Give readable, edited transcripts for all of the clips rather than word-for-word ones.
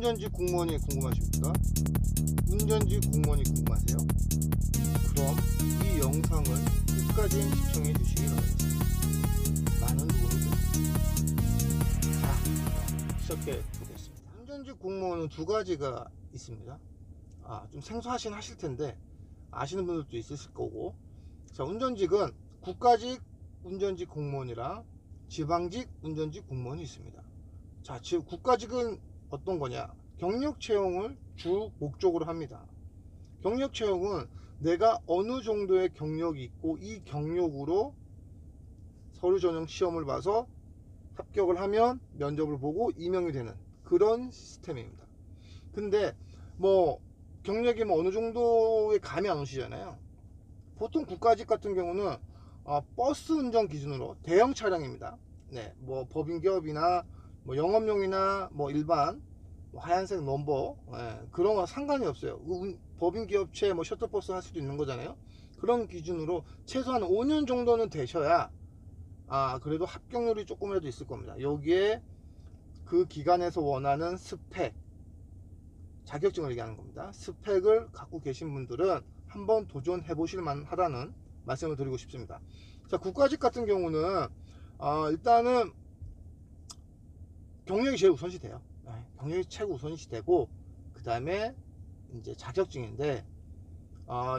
운전직 공무원이 궁금하십니까? 운전직 공무원이 궁금하세요? 그럼 이 영상을 끝까지 시청해 주시기 바라겠습니다. 나는 누구니까? 자, 시작해 보겠습니다. 운전직 공무원은 두 가지가 있습니다. 좀 생소하신 하실 텐데 아시는 분들도 있으실 거고. 자, 운전직은 국가직 운전직 공무원이랑 지방직 운전직 공무원이 있습니다. 자, 즉 국가직은 어떤 거냐? 경력 채용을 주 목적으로 합니다. 경력 채용은 내가 어느 정도의 경력이 있고 이 경력으로 서류 전형 시험을 봐서 합격을 하면 면접을 보고 임용이 되는 그런 시스템입니다. 근데 뭐 경력이 뭐 어느 정도의 감이 안 오시잖아요. 보통 국가직 같은 경우는 버스 운전 기준으로 대형 차량입니다. 네, 뭐 법인기업이나 뭐 영업용이나 뭐 일반 뭐 하얀색 넘버, 그런 거 상관이 없어요. 법인기업체 뭐 셔틀버스 할 수도 있는 거잖아요. 그런 기준으로 최소한 5년 정도는 되셔야 그래도 합격률이 조금이라도 있을 겁니다. 여기에 그 기간에서 원하는 스펙, 자격증을 얘기하는 겁니다. 스펙을 갖고 계신 분들은 한번 도전해 보실 만하다는 말씀을 드리고 싶습니다. 자, 국가직 같은 경우는 일단은 경력이 제일 우선시 돼요. 경력이 최고 우선시 되고 그 다음에 이제 자격증인데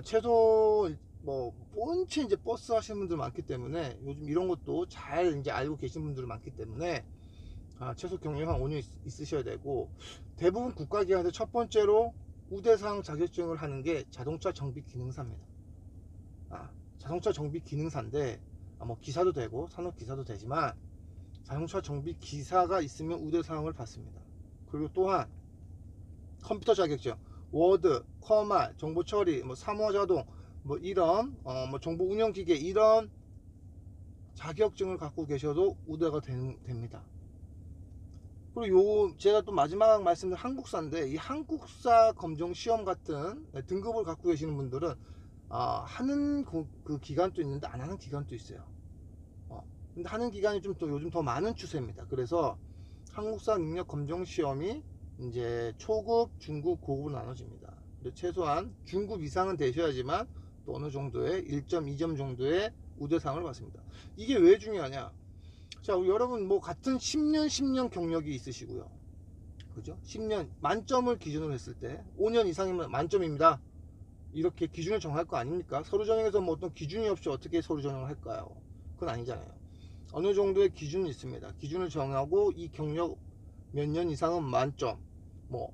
최소 뭐 본체 이제 버스 하시는 분들 많기 때문에 요즘 이런 것도 잘 이제 알고 계신 분들 많기 때문에 최소 경력 한 5년 있으셔야 되고, 대부분 국가기관에서 첫 번째로 우대상 자격증을 하는 게 자동차 정비 기능사입니다. 자동차 정비 기능사인데 뭐 기사도 되고 산업 기사도 되지만 자동차 정비 기사가 있으면 우대상을 받습니다. 그리고 또한 컴퓨터 자격증, 워드, 커말, 정보 처리, 뭐 사무화 자동, 뭐 이런 뭐 정보 운영 기계 이런 자격증을 갖고 계셔도 우대가 됩니다. 그리고 제가 또 마지막 말씀드린 한국사인데, 이 한국사 검정 시험 같은 등급을 갖고 계시는 분들은 하는 그 기간도 있는데 안 하는 기간도 있어요. 근데 하는 기간이 좀 또 요즘 더 많은 추세입니다. 그래서 한국사 능력 검정 시험이 이제 초급, 중급, 고급으로 나눠집니다. 최소한 중급 이상은 되셔야지만 또 어느 정도의 1점, 2점 정도의 우대상을 받습니다. 이게 왜 중요하냐? 자, 여러분 뭐 같은 10년 경력이 있으시고요. 그죠? 10년 만점을 기준으로 했을 때 5년 이상이면 만점입니다. 이렇게 기준을 정할 거 아닙니까? 서류 전형에서 뭐 어떤 기준이 없이 어떻게 서류 전형을 할까요? 그건 아니잖아요. 어느 정도의 기준이 있습니다. 기준을 정하고 이 경력 몇 년 이상은 만점, 뭐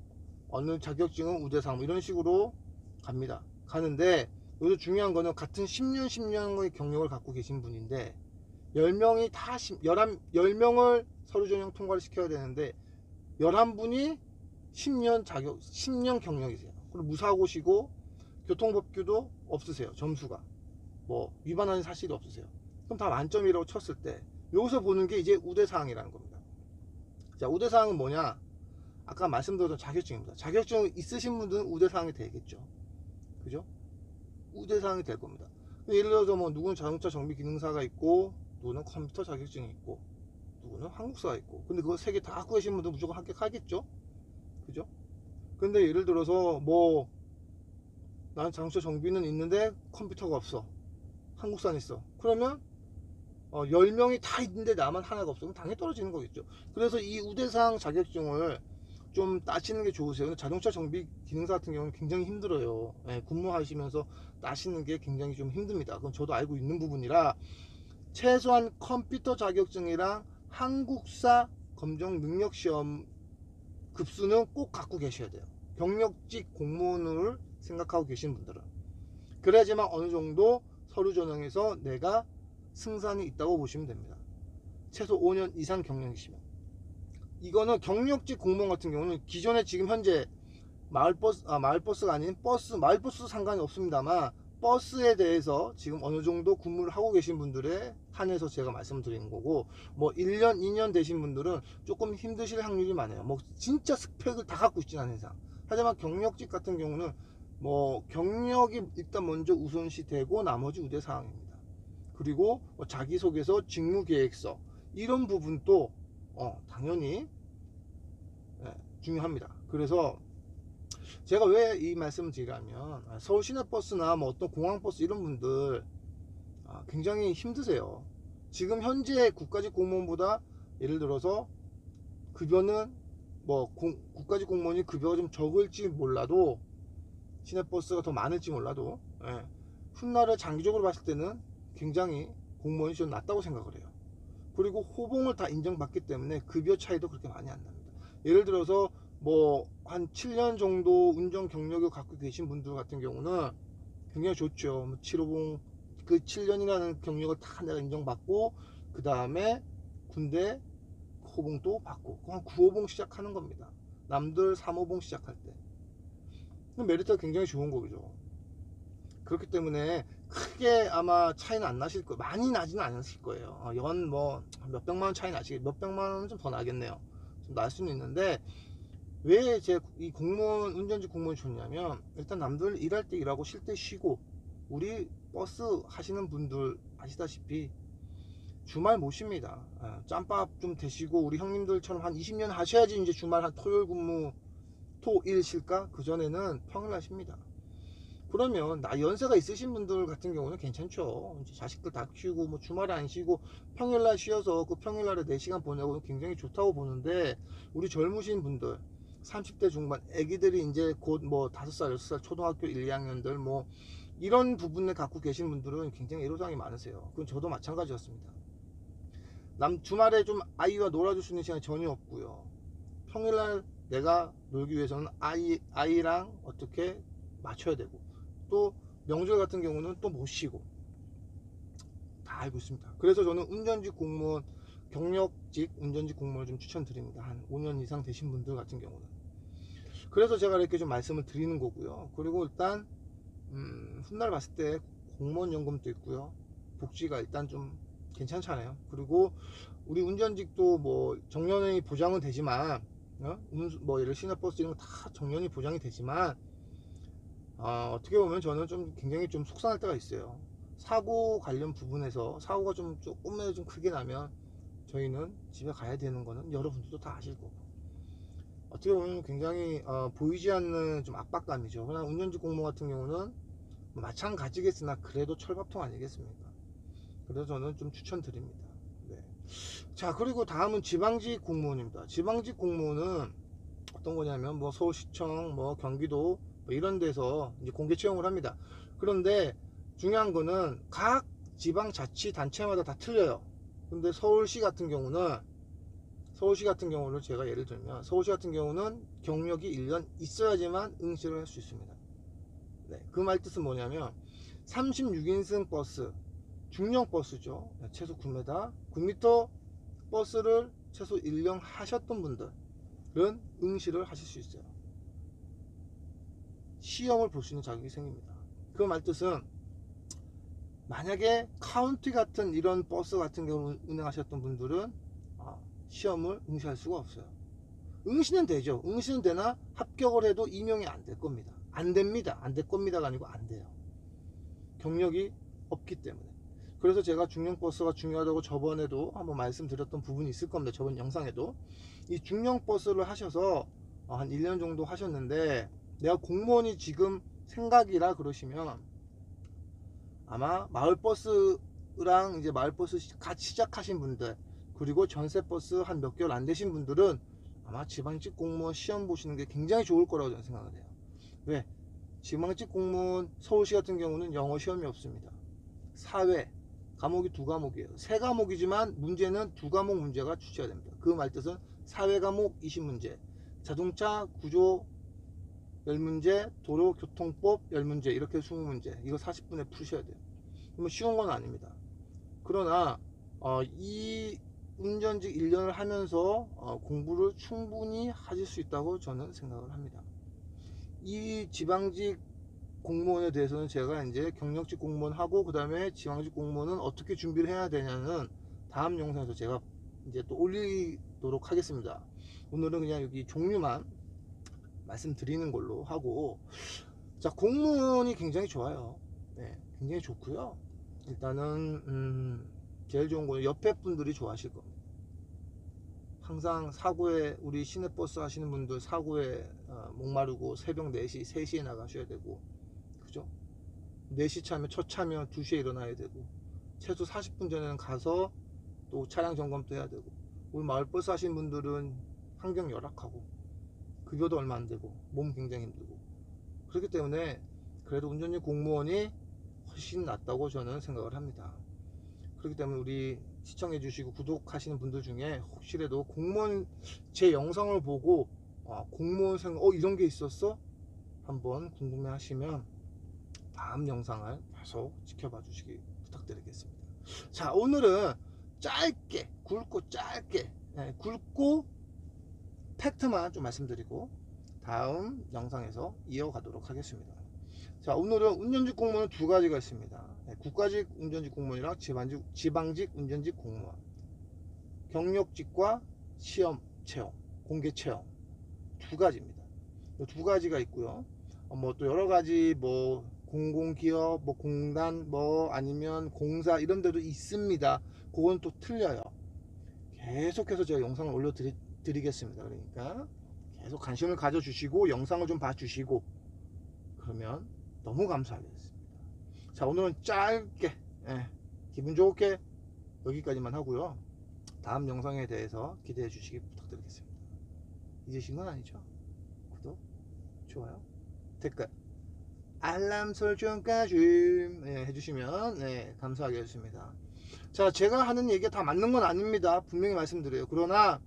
어느 자격증은 우대상, 뭐 이런 식으로 갑니다. 가는데 여기서 중요한 거는 같은 10년의 경력을 갖고 계신 분인데 10명이 다 10명을 서류 전형 통과를 시켜야 되는데 11분이 10년 경력이세요. 그리고 무사고시고 교통법규도 없으세요. 점수가 뭐 위반하는 사실이 없으세요. 그럼 다 만점이라고 쳤을 때 여기서 보는 게 이제 우대사항이라는 겁니다. 자, 우대사항은 뭐냐? 아까 말씀드렸던 자격증입니다. 자격증 있으신 분들은 우대사항이 되겠죠. 그죠? 우대사항이 될 겁니다. 예를 들어서 뭐 누구는 자동차 정비 기능사가 있고, 누구는 컴퓨터 자격증이 있고, 누구는 한국사가 있고, 근데 그거 세 개 다 갖고 계신 분들 무조건 합격하겠죠? 그죠? 근데 예를 들어서 뭐 나는 자동차 정비는 있는데 컴퓨터가 없어, 한국사는 있어. 그러면 10명이 다 있는데 나만 하나가 없으면 당연히 떨어지는 거겠죠. 그래서 이 우대상 자격증을 좀 따시는 게 좋으세요. 자동차 정비 기능사 같은 경우는 굉장히 힘들어요. 근무하시면서 따시는 게 굉장히 좀 힘듭니다. 그건 저도 알고 있는 부분이라 최소한 컴퓨터 자격증이랑 한국사 검정 능력 시험 급수는 꼭 갖고 계셔야 돼요. 경력직 공무원을 생각하고 계신 분들은. 그래야지만 어느 정도 서류 전형에서 내가 승산이 있다고 보시면 됩니다. 최소 5년 이상 경력이시면. 이거는 경력직 공무원 같은 경우는 기존에 지금 현재 마을버스가 아닌 마을버스도 상관이 없습니다만 버스에 대해서 지금 어느 정도 근무를 하고 계신 분들에 한해서 제가 말씀드리는 거고, 뭐 1년, 2년 되신 분들은 조금 힘드실 확률이 많아요. 뭐 진짜 스펙을 다 갖고 있지는 않은 이상. 하지만 경력직 같은 경우는 뭐 경력이 일단 먼저 우선시 되고 나머지 우대사항입니다. 그리고 뭐 자기소개서, 직무계획서 이런 부분도 당연히 중요합니다. 그래서 제가 왜 이 말씀을 드리냐면 서울 시내버스나 뭐 어떤 공항버스 이런 분들 굉장히 힘드세요. 지금 현재 국가직 공무원보다 예를 들어서 급여는 뭐 국가직 공무원이 급여가 좀 적을지 몰라도 시내버스가 더 많을지 몰라도 훗날에 장기적으로 봤을 때는 굉장히 공무원이 좀 낮다고 생각을 해요. 그리고 호봉을 다 인정받기 때문에 급여 차이도 그렇게 많이 안 납니다. 예를 들어서 뭐 한 7년 정도 운전 경력을 갖고 계신 분들 같은 경우는 굉장히 좋죠. 7호봉 그 7년이라는 경력을 다 내가 인정받고 그 다음에 군대 호봉도 받고 그냥 9호봉 시작하는 겁니다. 남들 3호봉 시작할 때 메리트가 굉장히 좋은 거죠. 그렇기 때문에 크게 아마 차이는 안 나실 거예요. 많이 나지는 않으실 거예요. 연 뭐 몇백만원 차이 나시겠, 몇백만원은 좀 더 나겠네요. 좀 날 수는 있는데 왜 제 이 공무원, 운전직 공무원이 좋냐면 일단 남들 일할 때 일하고 쉴 때 쉬고 우리 버스 하시는 분들 아시다시피 주말 못 쉽니다. 짬밥 좀 드시고 우리 형님들처럼 한 20년 하셔야지 이제 주말 한 토요일 근무 토일 쉴까? 그전에는 평일날 쉽니다. 그러면 나 연세가 있으신 분들 같은 경우는 괜찮죠. 이제 자식들 다 키우고 뭐 주말에 안 쉬고 평일날 쉬어서 그 평일날에 4시간 보내고 굉장히 좋다고 보는데 우리 젊으신 분들 30대 중반 애기들이 이제 곧 뭐 5살 6살 초등학교 1, 2학년들 뭐 이런 부분을 갖고 계신 분들은 굉장히 애로사항이 많으세요. 그건 저도 마찬가지였습니다. 주말에 좀 아이와 놀아줄 수 있는 시간이 전혀 없고요. 평일날 내가 놀기 위해서는 아이랑 어떻게 맞춰야 되고 또 명절 같은 경우는 또 못 쉬고 다 알고 있습니다. 그래서 저는 운전직 공무원 경력직 운전직 공무원을 좀 추천드립니다. 한 5년 이상 되신 분들 같은 경우는. 그래서 제가 이렇게 좀 말씀을 드리는 거고요. 그리고 일단 훗날 봤을 때 공무원 연금도 있고요. 복지가 일단 좀 괜찮잖아요. 그리고 우리 운전직도 뭐 정년이 보장은 되지만 뭐 예를 시내버스 이런 거 다 정년이 보장이 되지만 어떻게 보면 저는 좀 굉장히 좀 속상할 때가 있어요. 사고 관련 부분에서 사고가 좀 조금이라도 좀 크게 나면 저희는 집에 가야 되는 거는 여러분들도 다 아실 거고 어떻게 보면 굉장히 보이지 않는 좀 압박감이죠. 그러나 운전직 공무원 같은 경우는 마찬가지겠으나 그래도 철밥통 아니겠습니까? 그래서 저는 좀 추천드립니다. 네. 자, 그리고 다음은 지방직 공무원입니다. 지방직 공무원은 어떤 거냐면 뭐 서울시청 뭐 경기도 뭐 이런 데서 이제 공개 채용을 합니다. 그런데 중요한 거는 각 지방자치단체마다 다 틀려요. 근데 서울시 같은 경우는 제가 예를 들면 서울시 같은 경우는 경력이 1년 있어야지만 응시를 할 수 있습니다. 네, 그 말 뜻은 뭐냐면 36인승 버스 중형 버스죠. 최소 9m 9m 버스를 최소 1년 하셨던 분들은 응시를 하실 수 있어요. 시험을 볼 수 있는 자격이 생깁니다. 그 말 뜻은 만약에 카운티 같은 이런 버스 같은 경우 운행하셨던 분들은 시험을 응시할 수가 없어요. 응시는 되죠. 응시는 되나 합격을 해도 임용이 안 될 겁니다. 안 됩니다. 안 될 겁니다가 아니고 안 돼요. 경력이 없기 때문에. 그래서 제가 중형버스가 중요하다고 저번에도 한번 말씀드렸던 부분이 있을 겁니다. 저번 영상에도 이 중형버스를 하셔서 한 1년 정도 하셨는데 내가 공무원이 지금 생각이라 그러시면 아마 마을버스랑 이제 마을버스 같이 시작하신 분들 그리고 전세버스 한 몇 개월 안 되신 분들은 아마 지방직 공무원 시험 보시는 게 굉장히 좋을 거라고 저는 생각을 해요. 왜? 지방직 공무원 서울시 같은 경우는 영어 시험이 없습니다. 사회 과목이 2과목이에요. 3과목이지만 문제는 2과목 문제가 출제가 됩니다. 그 말 뜻은 사회 과목 20문제, 자동차 구조 10문제, 도로교통법 10문제, 이렇게 20문제. 이거 40분에 푸셔야 돼요. 그러면 쉬운 건 아닙니다. 그러나 이 운전직 1년을 하면서 공부를 충분히 하실 수 있다고 저는 생각을 합니다. 이 지방직 공무원에 대해서는 제가 이제 경력직 공무원 하고 그 다음에 지방직 공무원은 어떻게 준비를 해야 되냐는 다음 영상에서 제가 이제 또 올리도록 하겠습니다. 오늘은 그냥 여기 종류만 말씀드리는 걸로 하고, 자, 공무원이 굉장히 좋아요. 네, 굉장히 좋고요. 일단은 제일 좋은 거는 옆에 분들이 좋아하실 겁니다. 항상 사고에, 우리 시내버스 하시는 분들 사고에 목마르고 새벽 4시, 3시에 나가셔야 되고, 그죠? 4시 차면 첫 차면 2시에 일어나야 되고, 최소 40분 전에는 가서 또 차량 점검도 해야 되고, 우리 마을버스 하시는 분들은 환경 열악하고 급여도 얼마 안 되고 몸 굉장히 힘들고, 그렇기 때문에 그래도 운전직 공무원이 훨씬 낫다고 저는 생각을 합니다. 그렇기 때문에 우리 시청해 주시고 구독하시는 분들 중에 혹시라도 공무원 제 영상을 보고 공무원 생각 이런 게 있었어? 한번 궁금해 하시면 다음 영상을 계속 지켜봐 주시기 부탁드리겠습니다. 자, 오늘은 짧게 굵고 짧게 굵고 팩트만 좀 말씀드리고 다음 영상에서 이어가도록 하겠습니다. 자, 오늘은 운전직 공무원은 두 가지가 있습니다. 국가직 운전직 공무원이랑 지방직 운전직 공무원, 경력직과 시험 채용, 공개 채용 두 가지입니다. 두 가지가 있고요. 뭐 또 여러 가지 뭐 공공기업, 뭐 공단, 뭐 아니면 공사 이런 데도 있습니다. 그건 또 틀려요. 계속해서 제가 영상을 올려드리겠습니다. 그러니까 계속 관심을 가져주시고 영상을 좀 봐주시고 그러면 너무 감사하겠습니다. 자, 오늘은 짧게 기분 좋게 여기까지만 하고요. 다음 영상에 대해서 기대해 주시기 부탁드리겠습니다. 잊으신 건 아니죠? 구독, 좋아요, 댓글, 알람 설정까지 해주시면 감사하겠습니다. 자, 제가 하는 얘기가 다 맞는 건 아닙니다. 분명히 말씀드려요. 그러나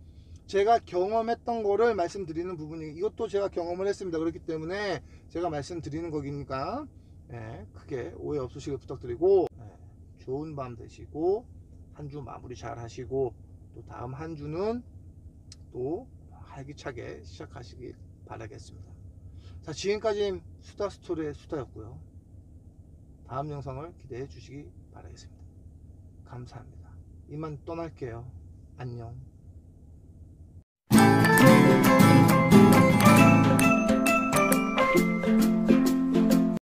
제가 경험했던 거를 말씀드리는 부분이, 이것도 제가 경험을 했습니다. 그렇기 때문에 제가 말씀드리는 거니까 크게 오해 없으시길 부탁드리고 좋은 밤 되시고 한 주 마무리 잘 하시고 또 다음 한 주는 또 활기차게 시작하시길 바라겠습니다. 자, 지금까지 수다스토리의 수다였고요. 다음 영상을 기대해 주시기 바라겠습니다. 감사합니다. 이만 떠날게요. 안녕.